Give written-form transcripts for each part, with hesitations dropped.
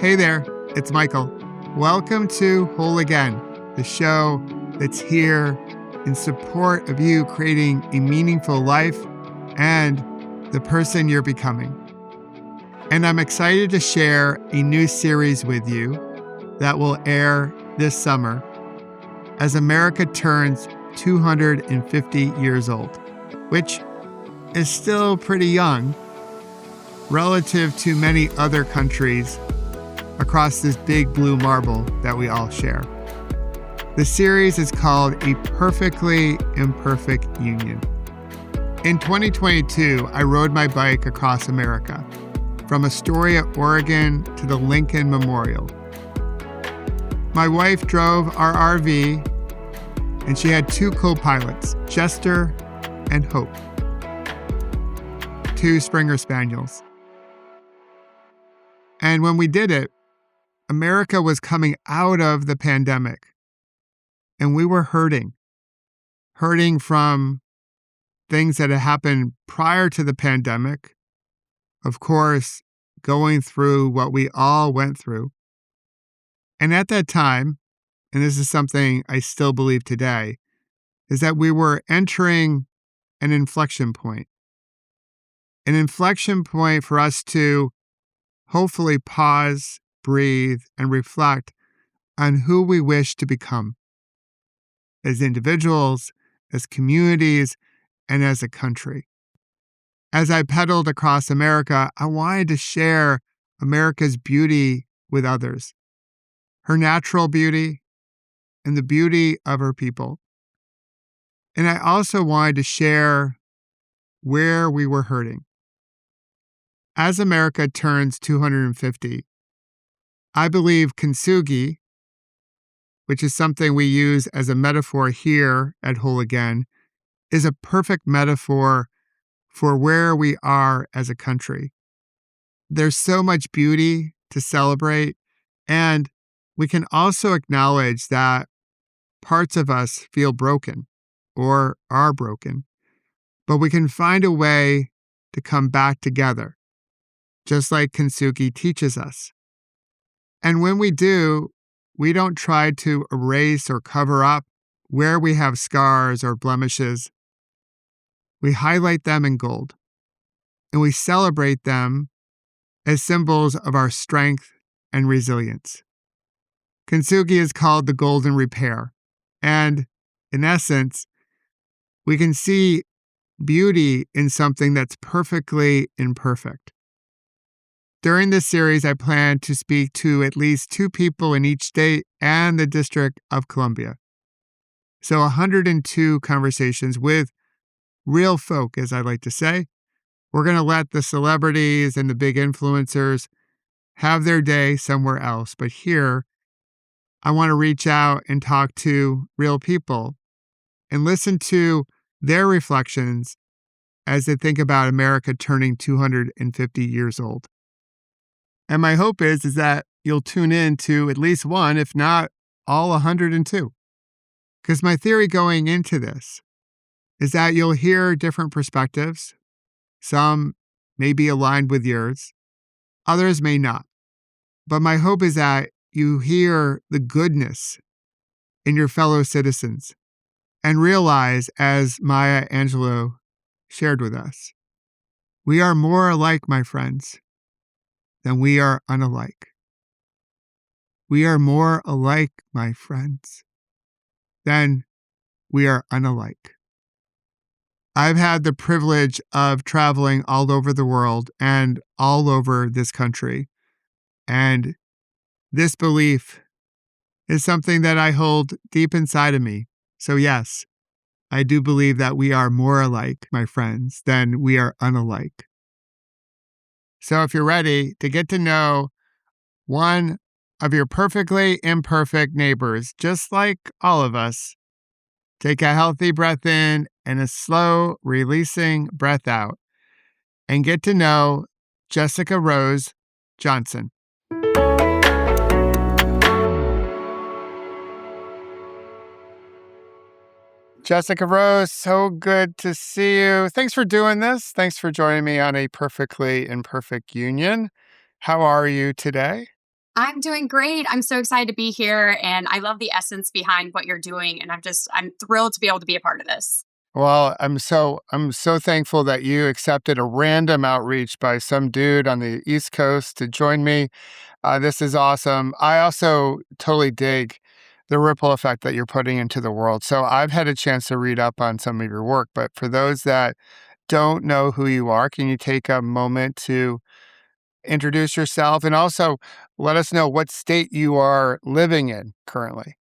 Hey there, it's Michael. Welcome to Whole Again, the show that's here in support of you creating a meaningful life and the person you're becoming. And I'm excited to share a new series with you that will air this summer as America turns 250 years old, which is still pretty young relative to many other countries across this big blue marble that we all share. The series is called A Perfectly Imperfect Union. In 2022, I rode my bike across America, from Astoria, Oregon to the Lincoln Memorial. My wife drove our RV, and she had two co-pilots, Jester and Hope, two Springer Spaniels. And when we did it, America was coming out of the pandemic, and we were hurting from things that had happened prior to the pandemic. Of course, going through what we all went through. And at that time, and this is something I still believe today, is that we were entering an inflection point. An inflection point for us to hopefully pause, breathe, and reflect on who we wish to become as individuals, as communities, and as a country. As I pedaled across America, I wanted to share America's beauty with others, her natural beauty and the beauty of her people. And I also wanted to share where we were hurting. As America turns 250, I believe Kinstugi, which is something we use as a metaphor here at Whole Again, is a perfect metaphor for where we are as a country. There's so much beauty to celebrate, and we can also acknowledge that parts of us feel broken or are broken, but we can find a way to come back together, just like Kinstugi teaches us. And when we do, we don't try to erase or cover up where we have scars or blemishes. We highlight them in gold, and we celebrate them as symbols of our strength and resilience. Kinstugi is called the golden repair, and in essence, we can see beauty in something that's perfectly imperfect. During this series, I plan to speak to at least two people in each state and the District of Columbia. So 102 conversations with real folk, as I like to say. We're going to let the celebrities and the big influencers have their day somewhere else. But here, I want to reach out and talk to real people and listen to their reflections as they think about America turning 250 years old. And my hope is that you'll tune in to at least one, if not all 102. Because my theory going into this is that you'll hear different perspectives. Some may be aligned with yours. Others may not. But my hope is that you hear the goodness in your fellow citizens and realize, as Maya Angelou shared with us, we are more alike, my friends, than we are unalike. We are more alike, my friends, than we are unalike. I've had the privilege of traveling all over the world and all over this country. And this belief is something that I hold deep inside of me. So yes, I do believe that we are more alike, my friends, than we are unalike. So if you're ready to get to know one of your perfectly imperfect neighbors, just like all of us, take a healthy breath in and a slow releasing breath out, and get to know Jessica Rose Johnson. Jessica Rose, so good to see you. Thanks for doing this. Thanks for joining me on A Perfectly Imperfect Union. How are you today? I'm doing great. I'm so excited to be here, and I love the essence behind what you're doing, and I'm thrilled to be able to be a part of this. Well, I'm so thankful that you accepted a random outreach by some dude on the East Coast to join me. This is awesome. I also totally dig the ripple effect that you're putting into the world. So I've had a chance to read up on some of your work, but for those that don't know who you are, can you take a moment to introduce yourself and also let us know what state you are living in currently?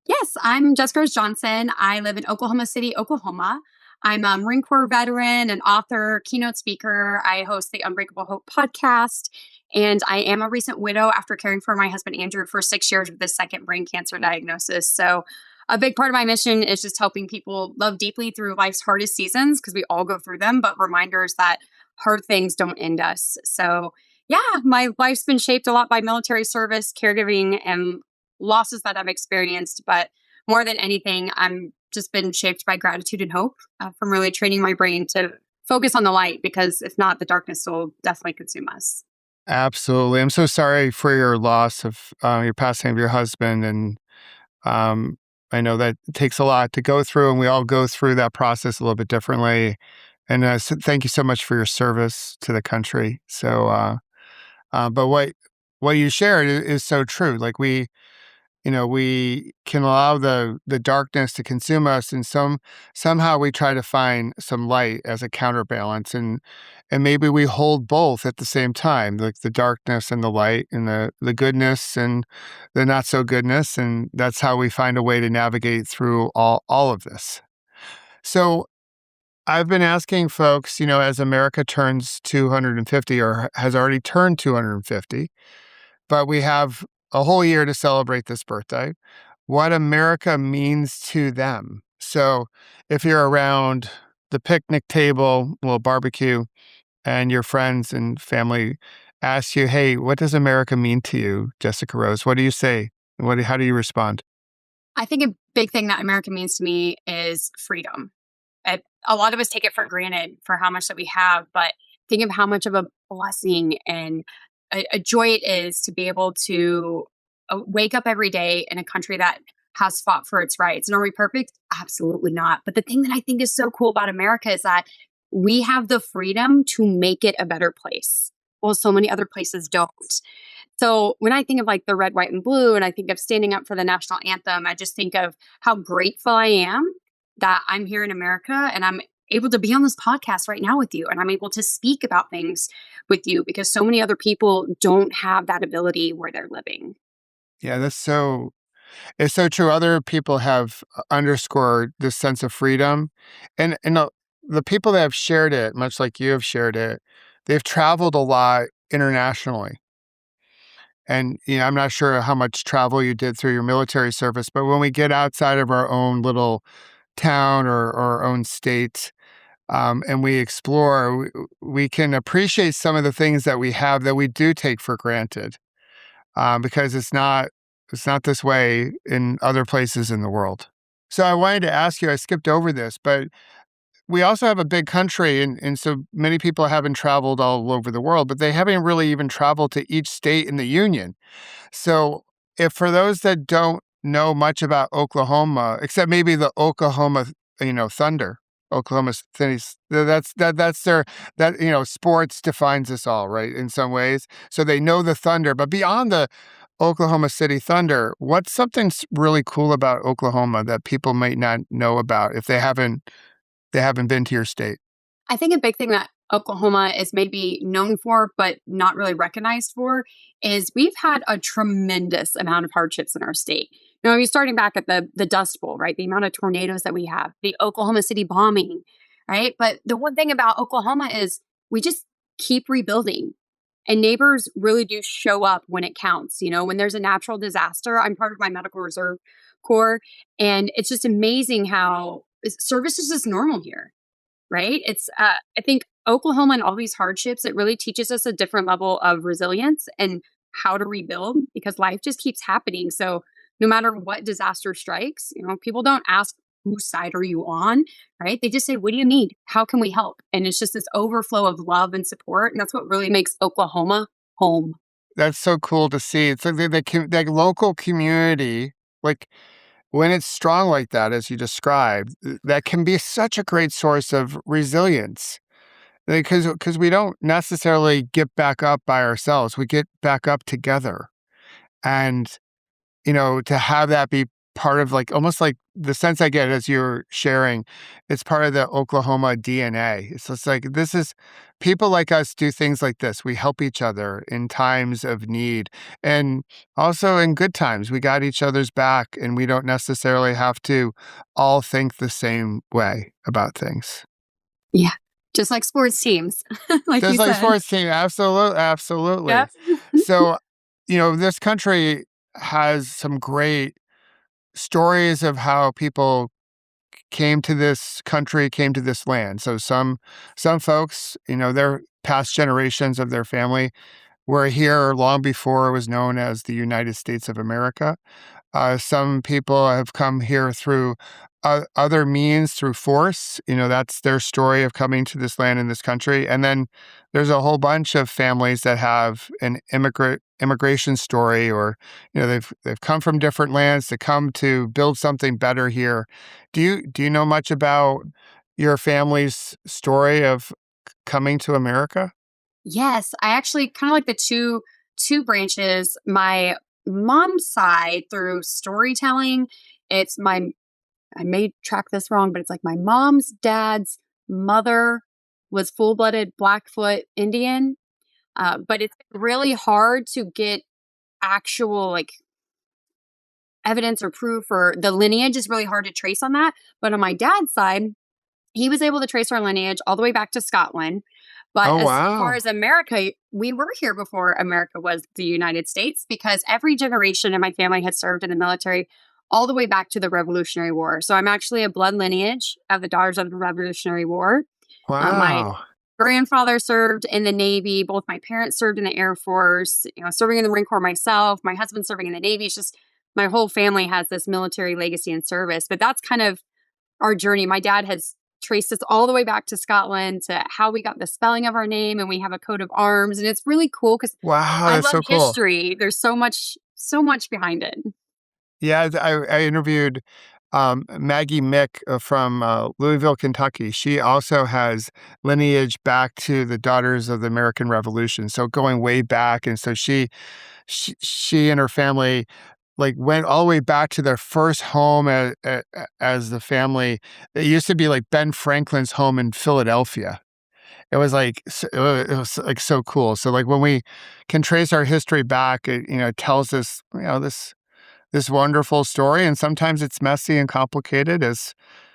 Yes, I'm Jessica Rose Johnson. I live in Oklahoma City, Oklahoma. I'm a Marine Corps veteran, an author, keynote speaker. I host the Unbreakable Hope podcast, and I am a recent widow after caring for my husband Andrew for 6 years with his second brain cancer diagnosis. So, a big part of my mission is just helping people love deeply through life's hardest seasons because we all go through them, but reminders that hard things don't end us. So, yeah, my life's been shaped a lot by military service, caregiving, and losses that I've experienced, but more than anything, I'm just been shaped by gratitude and hope from really training my brain to focus on the light because if not, the darkness will definitely consume us. Absolutely. I'm so sorry for your loss of your passing of your husband. And um, I know that it takes a lot to go through, and we all go through that process a little bit differently. And thank you so much for your service to the country. But what you shared is so true. Like we can allow the darkness to consume us, and somehow we try to find some light as a counterbalance, and maybe we hold both at the same time, like the darkness and the light, and the goodness and the not so goodness, and that's how we find a way to navigate through all of this. So I've been asking folks, as America turns 250 or has already turned 250, but we have a whole year to celebrate this birthday, what America means to them. So if you're around the picnic table, a little barbecue, and your friends and family ask you, "Hey, what does America mean to you, Jessica Rose?" What do you say? How do you respond? I think a big thing that America means to me is freedom. A lot of us take it for granted for how much that we have, but think of how much of a blessing and a joy it is to be able to wake up every day in a country that has fought for its rights. And are we perfect? Absolutely not. But the thing that I think is so cool about America is that we have the freedom to make it a better place. Well, so many other places don't. So when I think of like the red, white, and blue, and I think of standing up for the national anthem, I just think of how grateful I am that I'm here in America and I'm able to be on this podcast right now with you. And I'm able to speak about things with you because so many other people don't have that ability where they're living. Yeah, it's so true. Other people have underscored this sense of freedom, and the people that have shared it, much like you have shared it, they've traveled a lot internationally. And I'm not sure how much travel you did through your military service, but when we get outside of our own little town or our own state, and we explore, we can appreciate some of the things that we have that we do take for granted, because it's not this way in other places in the world. So I wanted to ask you, I skipped over this, but we also have a big country, and so many people haven't traveled all over the world, but they haven't really even traveled to each state in the union. So, if for those that don't know much about Oklahoma, except maybe the Oklahoma, Thunder, Oklahoma City, that's their that sports defines us all, right? In some ways, so they know the Thunder, but beyond the Oklahoma City Thunder, what's something really cool about Oklahoma that people might not know about if they haven't been to your state? I think a big thing that Oklahoma is maybe known for, but not really recognized for, is we've had a tremendous amount of hardships in our state. I mean, starting back at the Dust Bowl, right? The amount of tornadoes that we have, the Oklahoma City bombing, right? But the one thing about Oklahoma is we just keep rebuilding. And neighbors really do show up when it counts. When there's a natural disaster, I'm part of my medical reserve corps. And it's just amazing how service is just normal here, right? I think Oklahoma and all these hardships, it really teaches us a different level of resilience and how to rebuild because life just keeps happening. So no matter what disaster strikes, people don't ask whose side are you on, right? They just say, what do you need? How can we help? And it's just this overflow of love and support. And that's what really makes Oklahoma home. that's so cool to see. It's like that local community, like when it's strong like that, as you described, that can be such a great source of resilience. Because we don't necessarily get back up by ourselves. We get back up together. And, to have that be part of like almost like the sense I get as you're sharing, it's part of the Oklahoma DNA. It's just like this is people like us do things like this. We help each other in times of need and also in good times. We got each other's back and we don't necessarily have to all think the same way about things. Yeah. Just like sports teams, like you Just like said. sports team, absolutely, Yeah. absolutely. So, this country has some great stories of how people came to this country, came to this land. So some folks, their past generations of their family were here long before it was known as the United States of America. Some people have come here through other means, through force. That's their story of coming to this land in this country. And then there's a whole bunch of families that have an immigration story, or they've come from different lands to come to build something better here. Do you know much about your family's story of coming to America? Yes, I actually kind of like the two branches. My mom's side through storytelling, it's my I may track this wrong, but it's like my mom's dad's mother was full-blooded Blackfoot Indian. But it's really hard to get actual like evidence or proof, or the lineage is really hard to trace on that. But on my dad's side, he was able to trace our lineage all the way back to Scotland. But Oh, as far wow. as America, we were here before America was the United States, because every generation in my family had served in the military all the way back to the Revolutionary War. So I'm actually a blood lineage of the Daughters of the Revolutionary War. My Wow. grandfather served in the Navy. Both my parents served in the Air Force, serving in the Marine Corps myself, my husband serving in the Navy. It's just my whole family has this military legacy and service. But that's kind of our journey. My dad has traced us all the way back to Scotland, to how we got the spelling of our name, and we have a coat of arms. And it's really cool because Wow, I that's love so cool. history. There's so much behind it. Yeah, I interviewed Maggie Mick from Louisville, Kentucky. She also has lineage back to the Daughters of the American Revolution, so going way back. And so she and her family like went all the way back to their first home as the family. It used to be like Ben Franklin's home in Philadelphia. It was like it was like so cool. So like when we can trace our history back, it tells us this wonderful story, and sometimes it's messy and complicated, as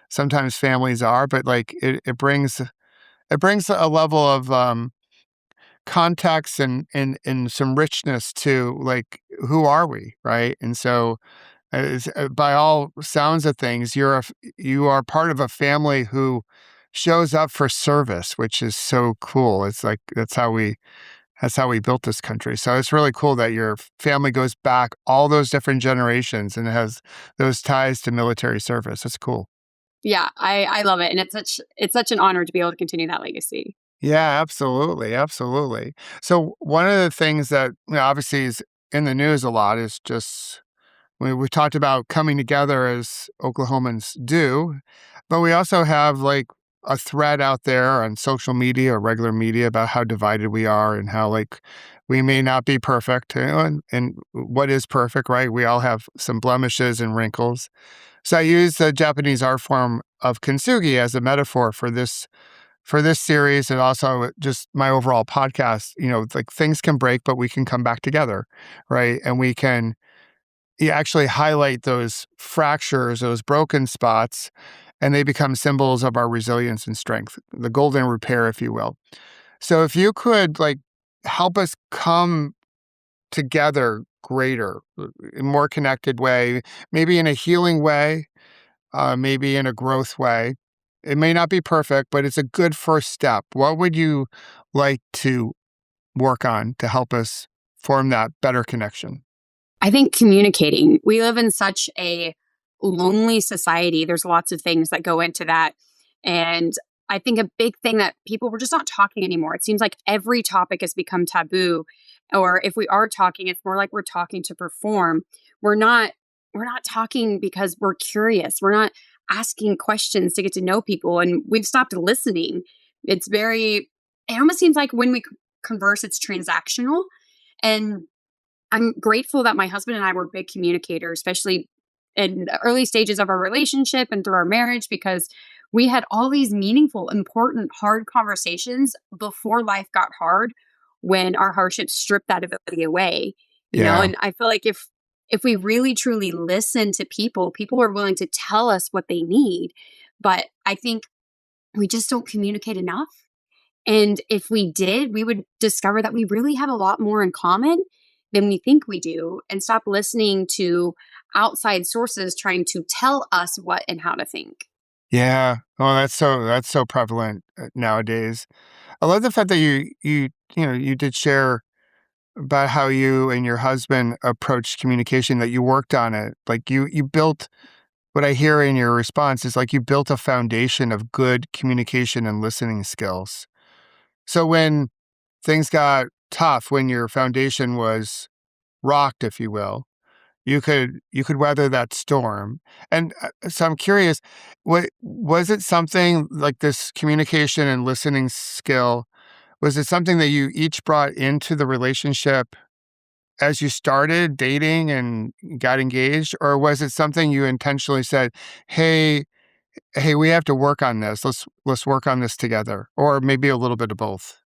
sometimes families are, but like it brings a level of context and some richness to like who are we, right? And so by all sounds of things, you are part of a family who shows up for service, which is so cool. It's like that's how we built this country. So it's really cool that your family goes back all those different generations and has those ties to military service. That's cool. Yeah, I love it. And it's such an honor to be able to continue that legacy. Yeah, absolutely. Absolutely. So one of the things that obviously is in the news a lot is just we talked about coming together as Oklahomans do, but we also have like a thread out there on social media or regular media about how divided we are and how like we may not be perfect, and what is perfect, right? We all have some blemishes and wrinkles. So I use the Japanese art form of kintsugi as a metaphor for this series, and also just my overall podcast. Like things can break, but we can come back together, right? And we can actually highlight those fractures, those broken spots, and they become symbols of our resilience and strength, the golden repair, if you will. So if you could like help us come together greater, in a more connected way, maybe in a healing way, maybe in a growth way. It may not be perfect, but it's a good first step. What would you like to work on to help us form that better connection? I think communicating. We live in such a lonely society. There's lots of things that go into that. And I think a big thing that people were just not talking anymore. It seems like every topic has become taboo. Or if we are talking, it's more like we're talking to perform. We're not we're not talking because we're curious. We're not asking questions to get to know people, and we've stopped listening. It almost seems like when we converse, it's transactional. And I'm grateful that my husband and I were big communicators, especially in the early stages of our relationship and through our marriage, because we had all these meaningful, important, hard conversations before life got hard when our hardships stripped that ability away. Yeah. And I feel like if we really truly listen to people, people are willing to tell us what they need. But I think we just don't communicate enough. And if we did, we would discover that we really have a lot more in common than we think we do, and stop listening to outside sources trying to tell us what and how to think. Yeah. Oh, that's so prevalent nowadays. I love the fact that you did share about how you and your husband approached communication, that you worked on it. Like you built, what I hear in your response is like you built a foundation of good communication and listening skills. So when things got tough, when your foundation was rocked, if you will, you could weather that storm. And so I'm curious, what was it, something like this communication and listening skill? Was it something that you each brought into the relationship as you started dating and got engaged, or was it something you intentionally said, "Hey, hey, we have to work on this. Let's work on this together," or maybe a little bit of both?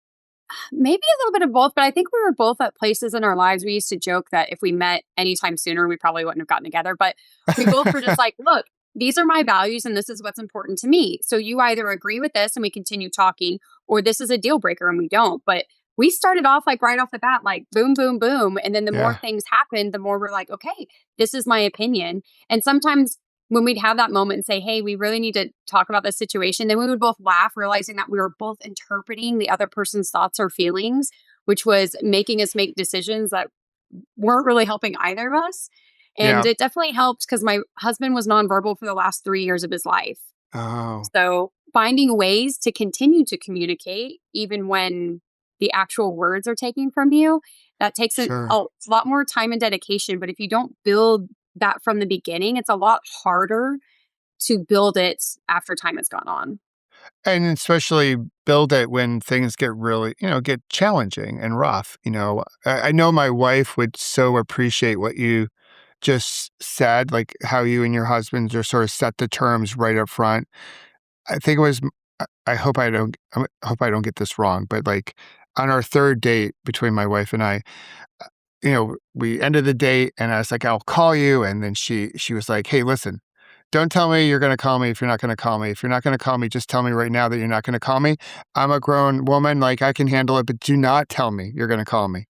Maybe a little bit of both, but I think we were both at places in our lives. We used to joke that if we met anytime sooner, we probably wouldn't have gotten together. But we both were just like, look, these are my values and this is what's important to me. So you either agree with this and we continue talking, or this is a deal breaker and we don't. But we started off like right off the bat, like boom, boom, boom. And then the more Yeah, things happened, the more we're like, okay, this is my opinion. And sometimes when we'd have that moment and say, hey, we really need to talk about this situation, then we would both laugh, realizing that we were both interpreting the other person's thoughts or feelings, which was making us make decisions that weren't really helping either of us. And yeah. it definitely helped because my husband was nonverbal for the last 3 years of his life. Oh, So finding ways to continue to communicate, even when the actual words are taken from you, that takes sure. a lot more time and dedication. But if you don't build that from the beginning, it's a lot harder to build it after time has gone on. And especially build it when things get really, get challenging and rough. I know my wife would so appreciate what you just said, like how you and your husband just sort of set the terms right up front. I think it was, I hope I don't get this wrong, but like on our third date between my wife and I, we ended the date and I was like, I'll call you. And then she was like, hey, listen, don't tell me you're going to call me if you're not going to call me. If you're not going to call me, just tell me right now that you're not going to call me. I'm a grown woman. Like I can handle it, but do not tell me you're going to call me.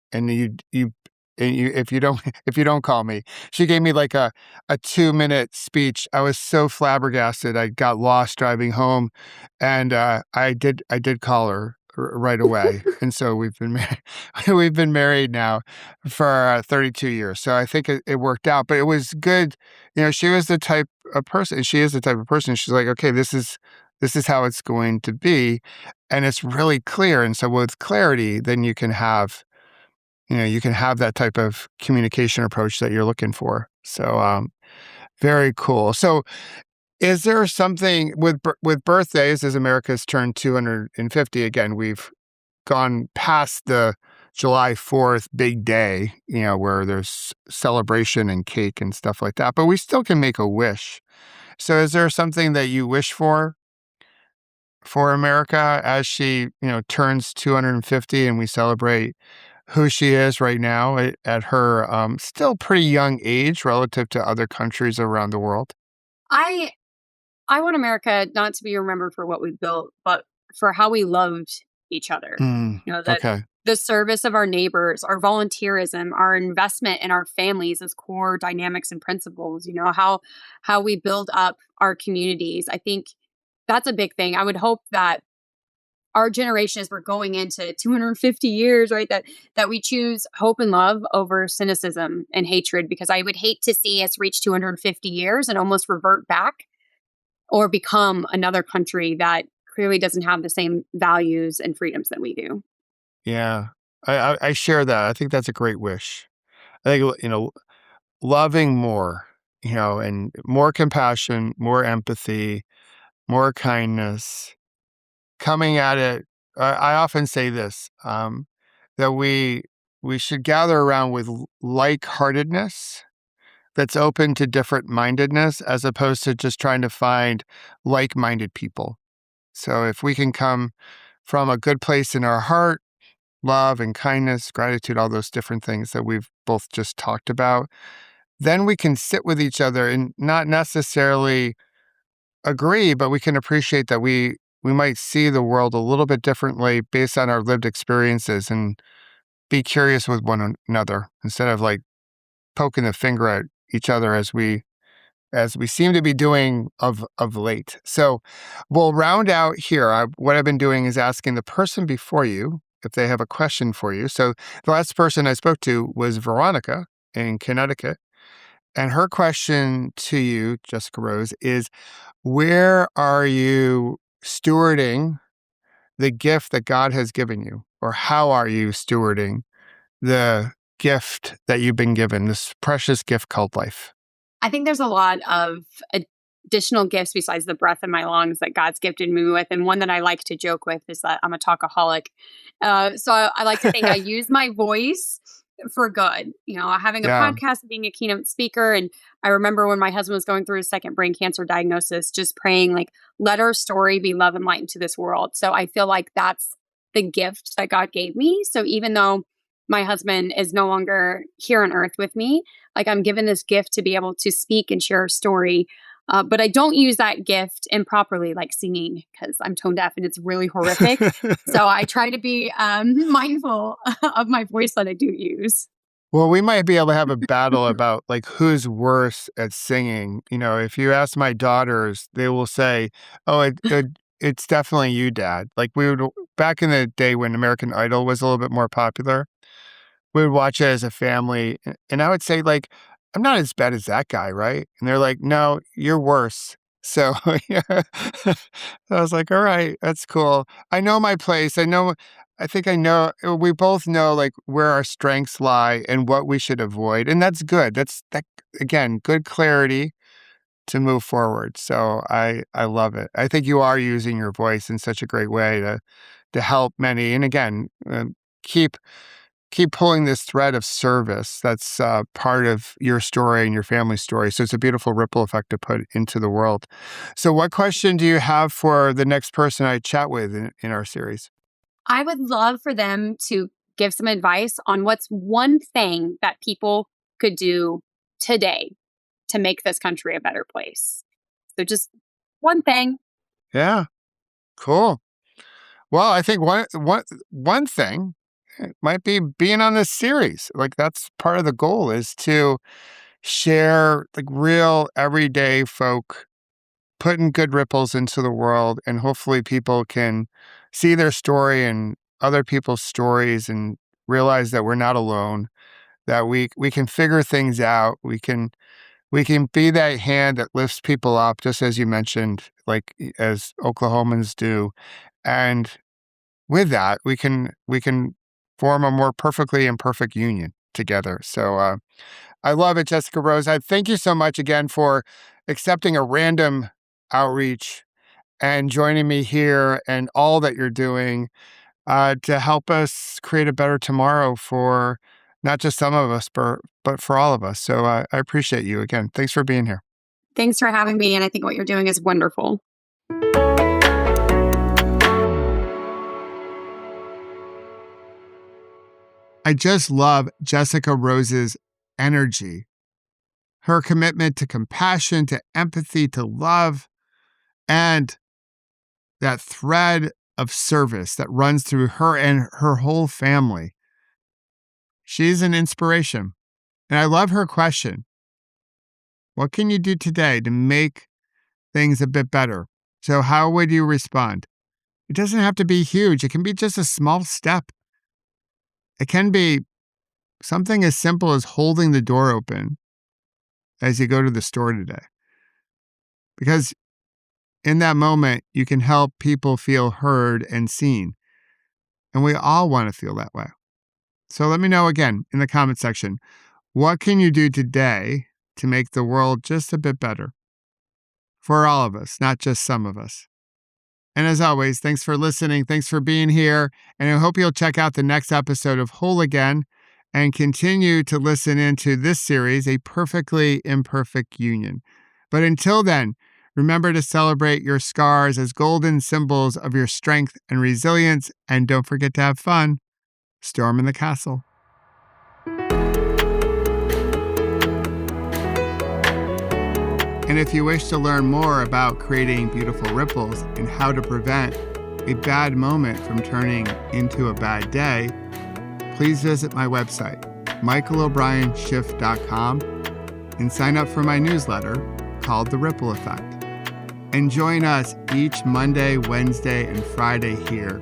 If you don't, if you don't call me. She gave me like a 2-minute speech. I was so flabbergasted. I got lost driving home, and I did call her right away. And so we've been married, we've been married now for 32 years. So I think it worked out, but it was good. She was the type of person. She is the type of person. She's like, okay, this is how it's going to be, and it's really clear. And so with clarity, then you can have that type of communication approach that you're looking for. So, very cool. So, is there something with birthdays, as America's turned 250 again? We've gone past the July 4th big day, where there's celebration and cake and stuff like that, but we still can make a wish. So, is there something that you wish for America as she, turns 250 and we celebrate who she is right now at her still pretty young age relative to other countries around the world? I I want America not to be remembered for what we built, but for how we loved each other. Mm, That okay. the service of our neighbors, our volunteerism, our investment in our families as core dynamics and principles, how we build up our communities. I think that's a big thing. I would hope that our generation, as we're going into 250 years, right, that we choose hope and love over cynicism and hatred, because I would hate to see us reach 250 years and almost revert back or become another country that clearly doesn't have the same values and freedoms that we do. Yeah. I share that. I think that's a great wish. I think, loving more, and more compassion, more empathy, more kindness, coming at it. I often say this, that we should gather around with like-heartedness that's open to different mindedness as opposed to just trying to find like-minded people. So if we can come from a good place in our heart, love and kindness, gratitude, all those different things that we've both just talked about, then we can sit with each other and not necessarily agree, but we can appreciate that we might see the world a little bit differently based on our lived experiences and be curious with one another instead of like poking the finger at each other as we seem to be doing of late. So we'll round out here. What I've been doing is asking the person before you if they have a question for you. So the last person I spoke to was Veronica in Connecticut. And her question to you, Jessica Rose, is where are you stewarding the gift that God has given you? Or how are you stewarding the gift that you've been given, this precious gift called life? I think there's a lot of additional gifts besides the breath in my lungs that God's gifted me with. And one that I like to joke with is that I'm a talkaholic. So I like to think I use my voice for good. Having a Yeah. podcast, being a keynote speaker. And I remember when my husband was going through his second brain cancer diagnosis, just praying, like, let our story be love and light into this world. So I feel like that's the gift that God gave me. So even though my husband is no longer here on earth with me, like, I'm given this gift to be able to speak and share a story. But I don't use that gift improperly, like singing, because I'm tone deaf and it's really horrific. So I try to be mindful of my voice that I do use. Well, we might be able to have a battle about like who's worse at singing. If you ask my daughters, they will say, "Oh, it's definitely you, Dad." Like we would back in the day when American Idol was a little bit more popular, we would watch it as a family, and I would say like, "I'm not as bad as that guy, right?" And they're like, "No, you're worse." So yeah, I was like, "All right, that's cool. I know my place. I think I know. We both know like where our strengths lie and what we should avoid, and that's good. That's that again, good clarity to move forward. So I love it. I think you are using your voice in such a great way to help many, and again, keep keep pulling this thread of service that's part of your story and your family's story. So it's a beautiful ripple effect to put into the world. So what question do you have for the next person I chat with in our series? I would love for them to give some advice on what's one thing that people could do today to make this country a better place. So just one thing. Yeah, cool. Well, I think one thing might be being on this series. Like that's part of the goal is to share like real everyday folk putting good ripples into the world, and hopefully people can see their story and other people's stories and realize that we're not alone, that we can figure things out. We can be that hand that lifts people up, just as you mentioned, like as Oklahomans do. And with that, we can form a more perfectly imperfect union together. So I love it, Jessica Rose. I thank you so much again for accepting a random outreach and joining me here and all that you're doing to help us create a better tomorrow for not just some of us, but for all of us. So I appreciate you again. Thanks for being here. Thanks for having me. And I think what you're doing is wonderful. I just love Jessica Rose's energy, her commitment to compassion, to empathy, to love, and that thread of service that runs through her and her whole family. She's an inspiration. And I love her question. What can you do today to make things a bit better? So how would you respond? It doesn't have to be huge. It can be just a small step. It can be something as simple as holding the door open as you go to the store today. Because in that moment, you can help people feel heard and seen. And we all want to feel that way. So let me know again in the comment section. What can you do today to make the world just a bit better? For all of us, not just some of us. And as always, thanks for listening. Thanks for being here. And I hope you'll check out the next episode of Whole Again and continue to listen into this series, A Perfectly Imperfect Union. But until then, remember to celebrate your scars as golden symbols of your strength and resilience. And don't forget to have fun. Storm in the castle. And if you wish to learn more about creating beautiful ripples and how to prevent a bad moment from turning into a bad day, please visit my website, michaelobrienshift.com, and sign up for my newsletter called The Ripple Effect. And join us each Monday, Wednesday, and Friday here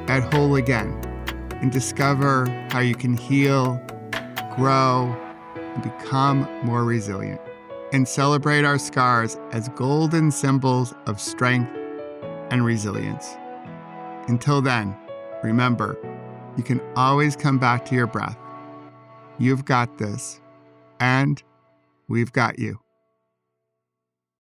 at Whole Again and discover how you can heal, grow, and become more resilient. And celebrate our scars as golden symbols of strength and resilience. Until then, remember, you can always come back to your breath. You've got this, and we've got you.